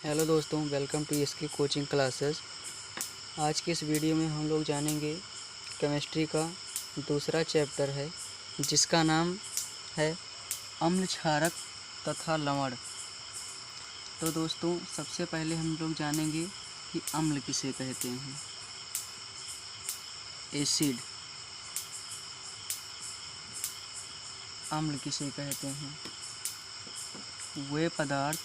Hello दोस्तों, welcome to इसकी coaching classes. आज के इस वीडियो में हम लोग जानेंगे केमिस्ट्री का दूसरा चैप्टर है जिसका नाम है अम्ल क्षारक तथा लवण। तो दोस्तों, सबसे पहले हम लोग जानेंगे कि अम्ल किसे कहते हैं। एसिड अम्ल किसे कहते हैं? वे पदार्थ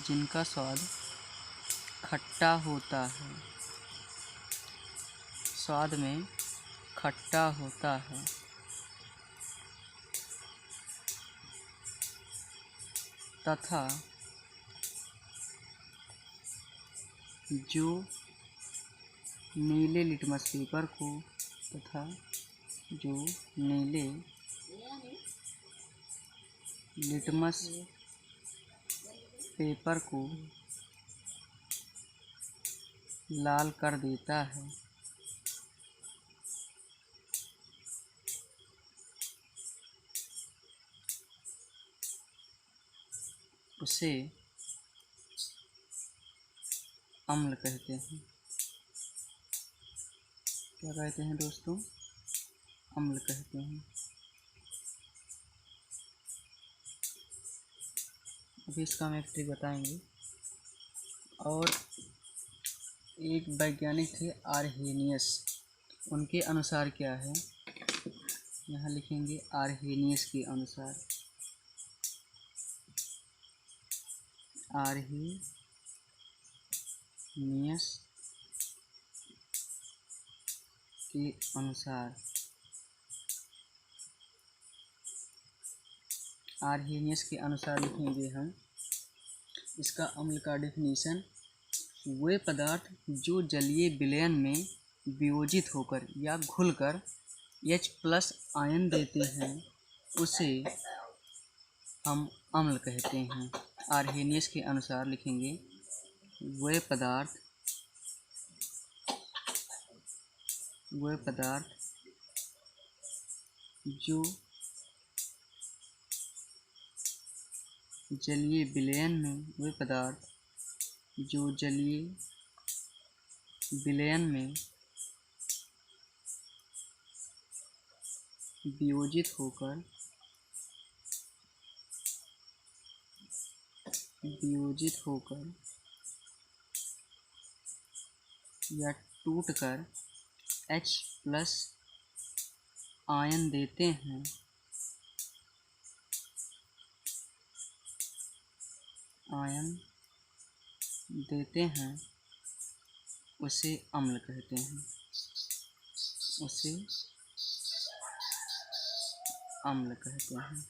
जिनका स्वाद खट्टा होता है, स्वाद में खट्टा होता है तथा जो नीले लिटमस पेपर को लाल कर देता है, उसे अम्ल कहते हैं। क्या कहते हैं दोस्तों? अम्ल कहते हैं। अभी इसका हम एक ट्रिक बताएंगे। और एक वैज्ञानिक थे आर्हेनियस, उनके अनुसार क्या है, यहाँ लिखेंगे आर्हेनियस के अनुसार। आर्हेनियस के अनुसार लिखेंगे हम इसका अम्ल का डेफिनेशन। वे पदार्थ जो जलीय विलयन में वियोजित होकर या घुलकर H+ आयन देते हैं उसे हम अम्ल कहते हैं। आर्हेनियस के अनुसार लिखेंगे वे पदार्थ जो जलीय विलयन में वियोजित होकर या टूटकर H+ आयन देते हैं उसे अम्ल कहते हैं।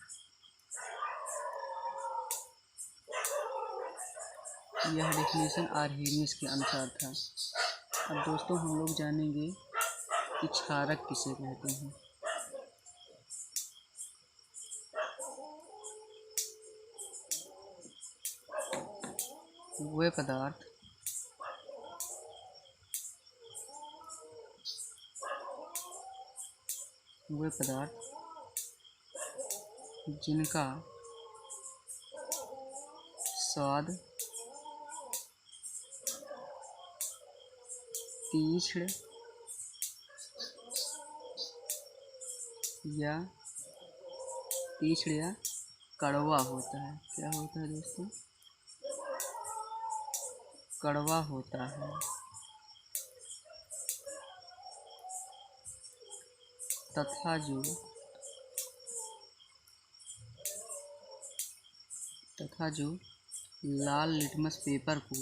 यह डेफिनेशन आर्हेनियस के अनुसार था। अब दोस्तों, हम लोग जानेंगे कि क्षारक किसे कहते हैं। वे पदार्थ जिनका स्वाद तीक्ष्ण या कड़वा होता है। क्या होता है दोस्तों? कड़वा होता है तथा जो लाल लिटमस पेपर को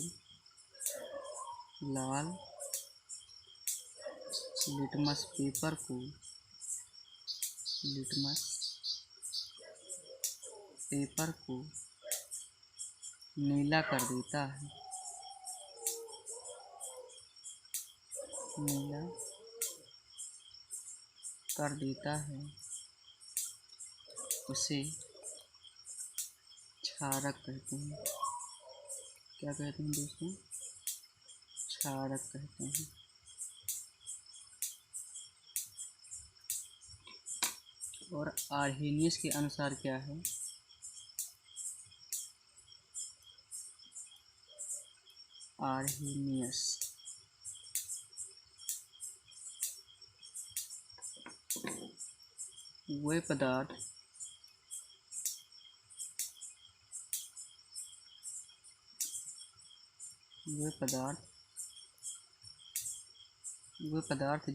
नीला कर देता है उसे क्षारक कहते हैं। क्या कहते हैं दोस्तों? क्षारक कहते हैं। और आर्हेनियस के अनुसार क्या है? आर्हेनियस वे पदार्थ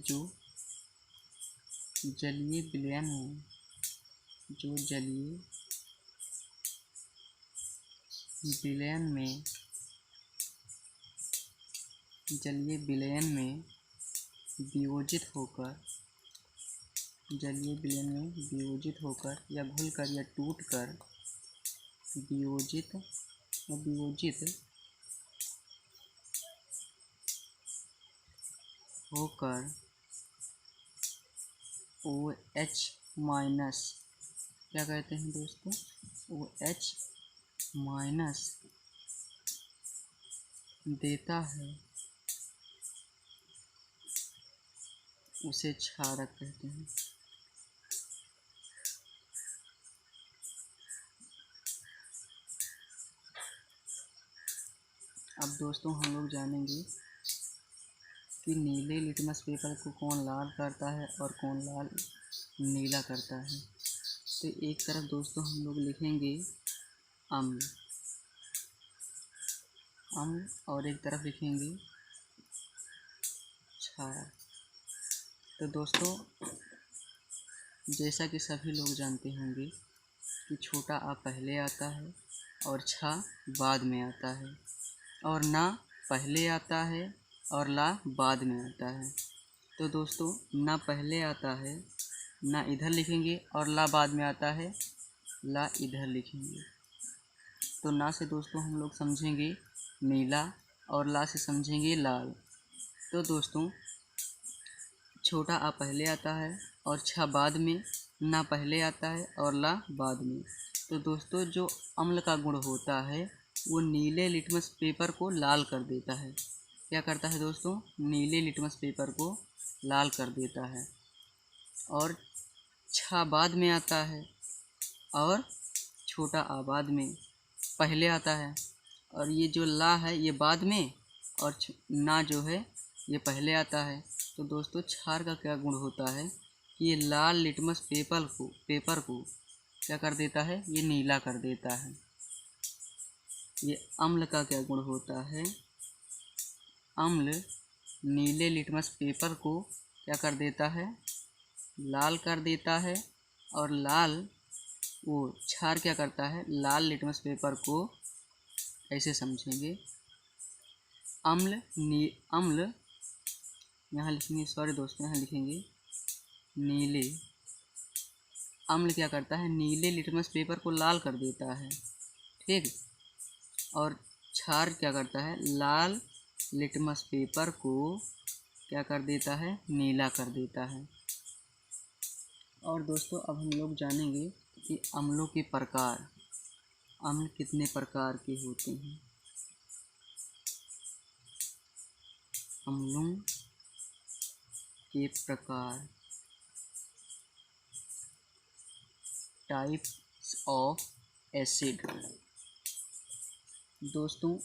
जो जलीय विलयन में वियोजित होकर या घुलकर या टूटकर वियोजित होकर OH माइनस, क्या कहते हैं दोस्तों? OH माइनस देता है, उसे क्षारक कहते हैं। अब दोस्तों हम लोग जानेंगे कि नीले लिटमस पेपर को कौन लाल करता है और कौन लाल नीला करता है। तो एक तरफ दोस्तों हम लोग लिखेंगे अम्ल और एक तरफ लिखेंगे क्षारक। तो दोस्तों जैसा कि सभी लोग जानते होंगे कि छोटा आ पहले आता है और छा बाद में आता है, और ना पहले आता है और ला बाद में आता है। तो दोस्तों ना पहले आता है, ना इधर लिखेंगे, और ला बाद में आता है, ला इधर लिखेंगे। तो ना से दोस्तों हम लोग समझेंगे नीला और ला से समझेंगे लाल। तो दोस्तों छोटा आ पहले आता है और छा बाद में, ना पहले आता है और ला बाद में। तो दोस्तों जो अम्ल का गुण होता है वो नीले लिटमस पेपर को लाल कर देता है। क्या करता है दोस्तों? नीले लिटमस पेपर को लाल कर देता है। और छा बाद में आता है और छोटा आ बाद में, पहले आता है। और ये जो ला है ये बाद में, और ना जो है ये पहले आता है। तो दोस्तों क्षार का क्या गुण होता है कि ये लाल लिटमस पेपर को क्या कर देता है? ये नीला कर देता है। ये अम्ल का क्या गुण होता है? अम्ल नीले लिटमस पेपर को क्या कर देता है? लाल कर देता है। और क्षार क्या करता है? लाल लिटमस पेपर को ऐसे समझेंगे अम्ल यहाँ लिखेंगे, सॉरी दोस्तों यहाँ लिखेंगे नीले। अम्ल क्या करता है? नीले लिटमस पेपर को लाल कर देता है, ठीक। और क्षार क्या करता है? लाल लिटमस पेपर को क्या कर देता है? नीला कर देता है। और दोस्तों अब हम लोग जानेंगे कि अम्लों के प्रकार, अम्ल कितने प्रकार के होते हैं। अम्लों के प्रकार, टाइप्स ऑफ एसिड। दोस्तों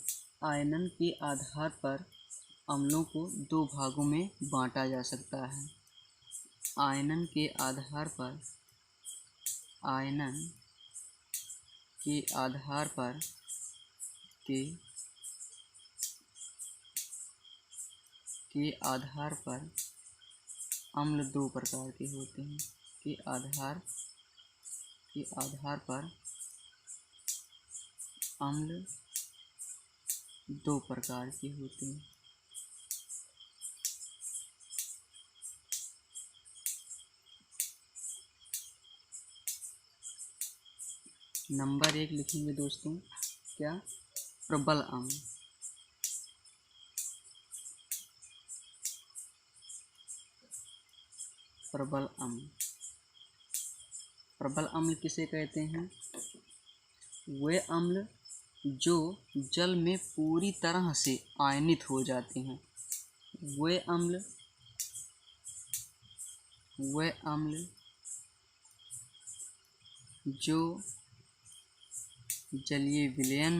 आयनन के आधार पर अम्लों को दो भागों में बांटा जा सकता है। आयनन के आधार पर अम्ल दो प्रकार के होते हैं। के आधार पर अम्ल दो प्रकार के होते हैं। नंबर 1 लिखेंगे दोस्तों, क्या? प्रबल अम्ल। प्रबल अम्ल किसे कहते हैं? वे अम्ल जो जल में पूरी तरह से आयनित हो जाते हैं। वे अम्ल जो जलीय विलयन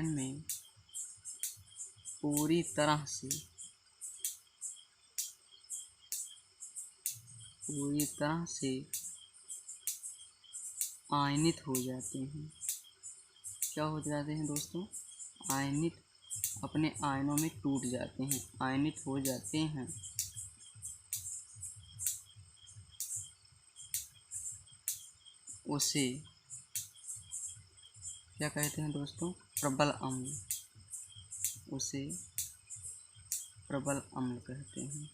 में पूरी तरह से आयनित हो जाते हैं। क्या हो जाते हैं दोस्तों? आयनित, अपने आयनों में टूट जाते हैं, आयनित हो जाते हैं। उसे क्या कहते हैं दोस्तों? प्रबल अम्ल। उसे प्रबल अम्ल कहते हैं।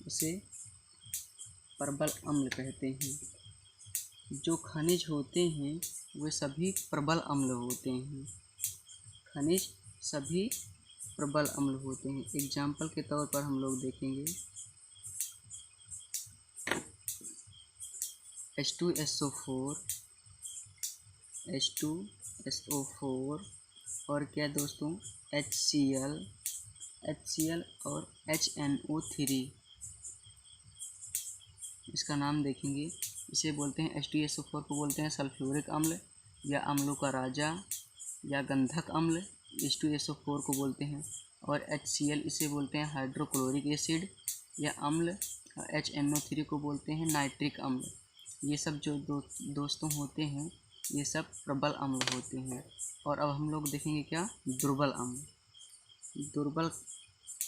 उसे प्रबल अम्ल कहते हैं। जो खनिज होते हैं वे सभी प्रबल अम्ल होते हैं। खनिज सभी प्रबल अम्ल होते हैं। एग्जाम्पल के तौर पर हम लोग देखेंगे H2SO4 और क्या दोस्तों? HCl और HNO3। इसका नाम देखेंगे, इसे बोलते हैं H2SO4 को बोलते हैं सल्फ्यूरिक अम्ल या अम्लों का राजा या गंधक अम्ल, H2SO4 को बोलते हैं। और HCl इसे बोलते हैं हाइड्रोक्लोरिक एसिड या अम्ल। HNO3 को बोलते हैं नाइट्रिक अम्ल। ये सब जो दोस्तों होते हैं ये सब प्रबल अम्ल होते हैं। और अब हम लोग देखेंगे क्या? दुर्बल अम्ल। दुर्बल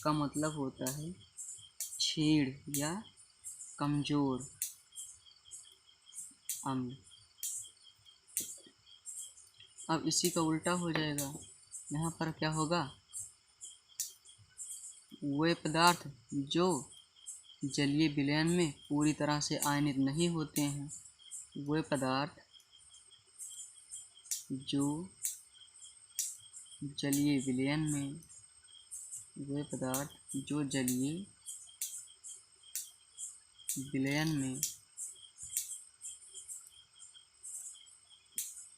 का मतलब होता है क्षीण या कमजोर अम्ल। अब इसी का उल्टा हो जाएगा, यहाँ पर क्या होगा? वे पदार्थ जो जलीय विलयन में पूरी तरह से आयनित नहीं होते हैं। वे पदार्थ जो जलीय विलयन में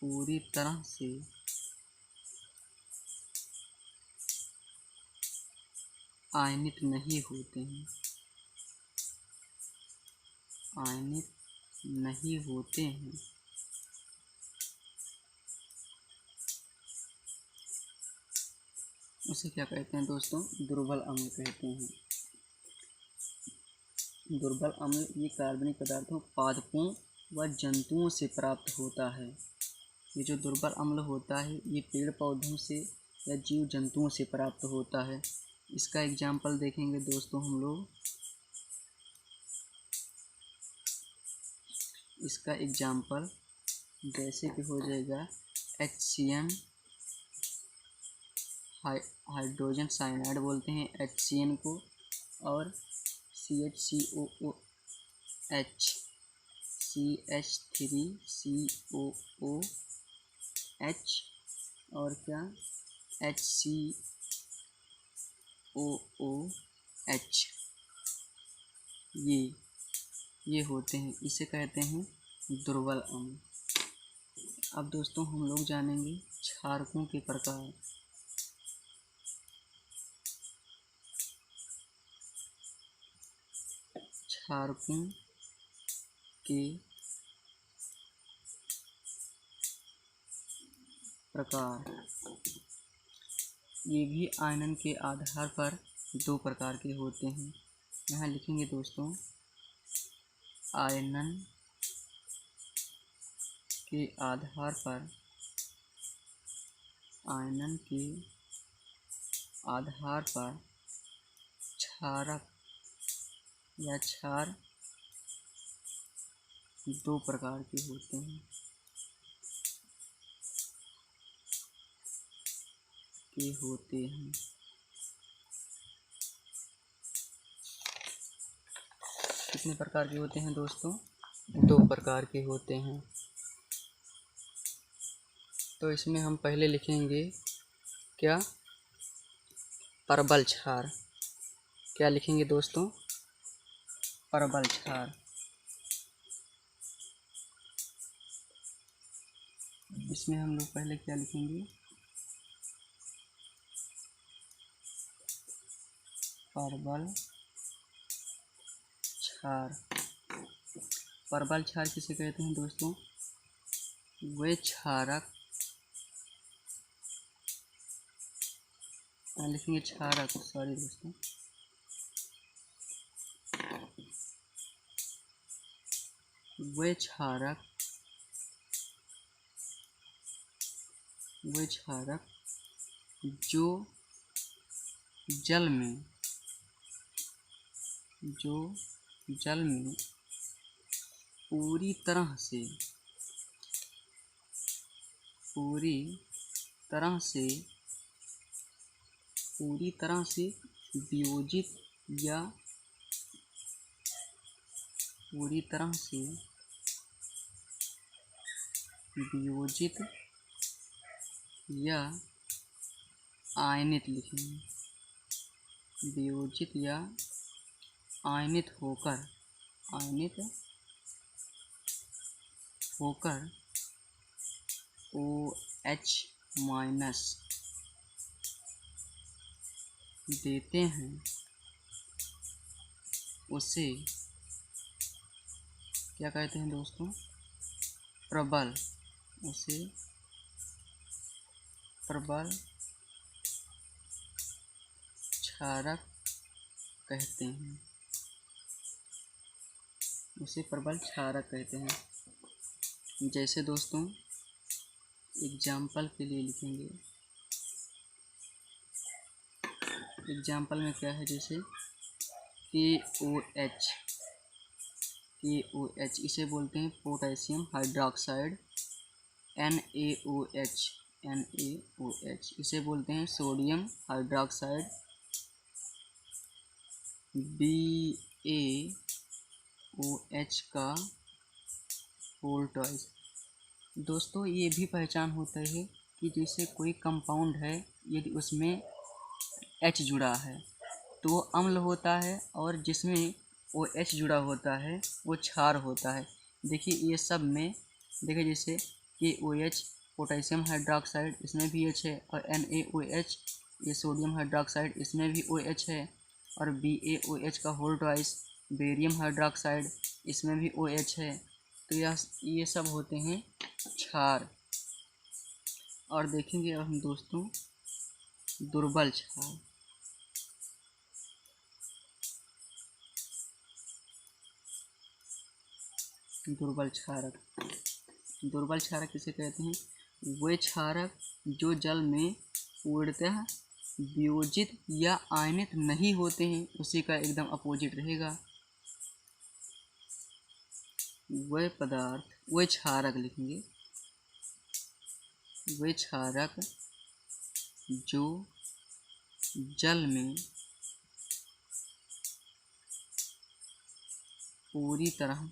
पूरी तरह से आयनित नहीं होते हैं। उसे क्या कहते हैं दोस्तों? दुर्बल अम्ल कहते हैं। दुर्बल अम्ल ये कार्बनिक पदार्थों, पादपों व जंतुओं से प्राप्त होता है। ये जो दुर्बल अम्ल होता है ये पेड़ पौधों से या जीव जंतुओं से प्राप्त होता है। इसका एग्जाम्पल देखेंगे दोस्तों हम लोग। इसका एग्जाम्पल जैसे कि हो जाएगा HCN, हाइड्रोजन साइनाइड बोलते हैं HCN को, और CH3COOH, CH3COOH और क्या? HCOOH। ये होते हैं, इसे कहते हैं दुर्बल अम्ल। अब दोस्तों हम लोग जानेंगे क्षारकों के प्रकार। क्षारकों के प्रकार ये भी आयनन के आधार पर दो प्रकार के होते हैं। यहाँ लिखेंगे दोस्तों, आयनन के आधार पर क्षारक या क्षार दो प्रकार के होते हैं। कितने प्रकार के होते हैं दोस्तों? दो प्रकार के होते हैं। तो इसमें हम पहले लिखेंगे क्या, परबल क्षार। क्या लिखेंगे दोस्तों, परबल क्षार। इसमें हम लोग पहले क्या लिखेंगे, परबल क्षार। परबल क्षार किसे कहते हैं दोस्तों, वे क्षारक, लिखेंगे क्षारक, सॉरी दोस्तों, वे क्षारक, वे क्षारक जो जल में, जो जल में पूरी तरह से, पूरी तरह से, पूरी तरह से वियोजित या पूरी तरह से वियोजित या आयनित लिखेंगे, वियोजित या आयनित होकर, आयनित होकर OH माइनस देते हैं, उसे क्या कहते हैं दोस्तों, प्रबल, उसे प्रबल क्षारक कहते हैं, उसे प्रबल क्षारक कहते हैं। जैसे दोस्तों एग्जाम्पल के लिए लिखेंगे, एग्जाम्पल में क्या है, जैसे KOH, KOH इसे बोलते हैं पोटेशियम हाइड्रोक्साइड। NaOH, NaOH इसे बोलते हैं सोडियम हाइड्रोक्साइड। BaOH का होल ट्वाइस। दोस्तों ये भी पहचान होता है कि जैसे कोई कंपाउंड है, यदि उसमें H जुड़ा है तो वो अम्ल होता है, और जिसमें OH जुड़ा होता है वो क्षार होता है। देखिए ये सब में, देखिए जैसे KOH पोटेशियम हाइड्रोक्साइड, इसमें भी H है, और NaOH ये सोडियम हाइड्रोक्साइड, इसमें भी OH है, और BaOH का होल ट्वाइस बेरियम हाइड्रोक्साइड, इसमें भी OH है। तो ये सब होते हैं क्षार। और देखेंगे अब हम दोस्तों दुर्बल क्षार। दुर्बल क्षारक, दुर्बल क्षारक किसे कहते हैं, वे क्षारक जो जल में पूर्णतः वियोजित या आयनित नहीं होते हैं, उसी का एकदम अपोजिट रहेगा। वे पदार्थ, वे क्षारक लिखेंगे, वे क्षारक जो जल में पूरी तरह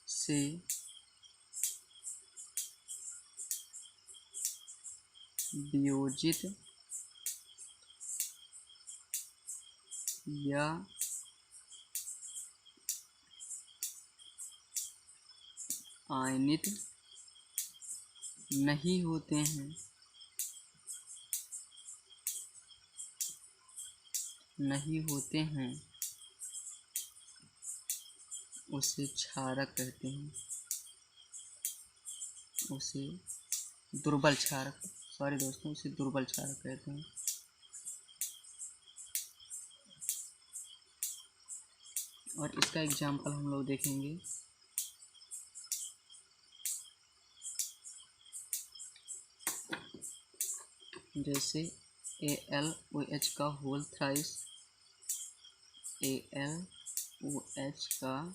से वियोजित या आयनित नहीं होते हैं, नहीं होते हैं, उसे क्षारक कहते हैं, उसे दुर्बल क्षारक, सॉरी दोस्तों, उसे दुर्बल क्षारक कहते हैं। और इसका एग्जाम्पल हम लोग देखेंगे, जैसे AlOH का होल थ्राइस, AlOH का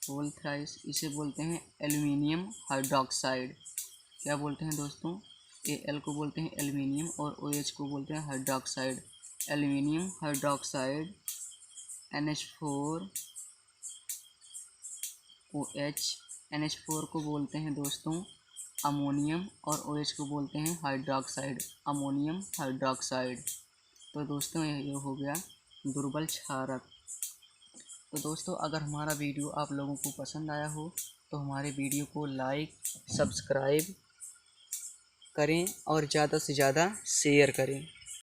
होल थ्राइस इसे बोलते हैं एल्युमिनियम हाइड्रोक्साइड। क्या बोलते हैं दोस्तों, Al को बोलते हैं एल्युमिनियम और OH को बोलते हैं hydroxide. Aluminium hydroxide NH4 OH। NH4 को बोलते हैं दोस्तों अमोनियम और OH को बोलते हैं हाइड्रोक्साइड, अमोनियम हाइड्रोक्साइड। तो दोस्तों ये हो गया दुर्बल क्षारक। तो दोस्तों अगर हमारा वीडियो आप लोगों को पसंद आया हो तो हमारे वीडियो को लाइक सब्सक्राइब करें और ज़्यादा से ज़्यादा शेयर करें।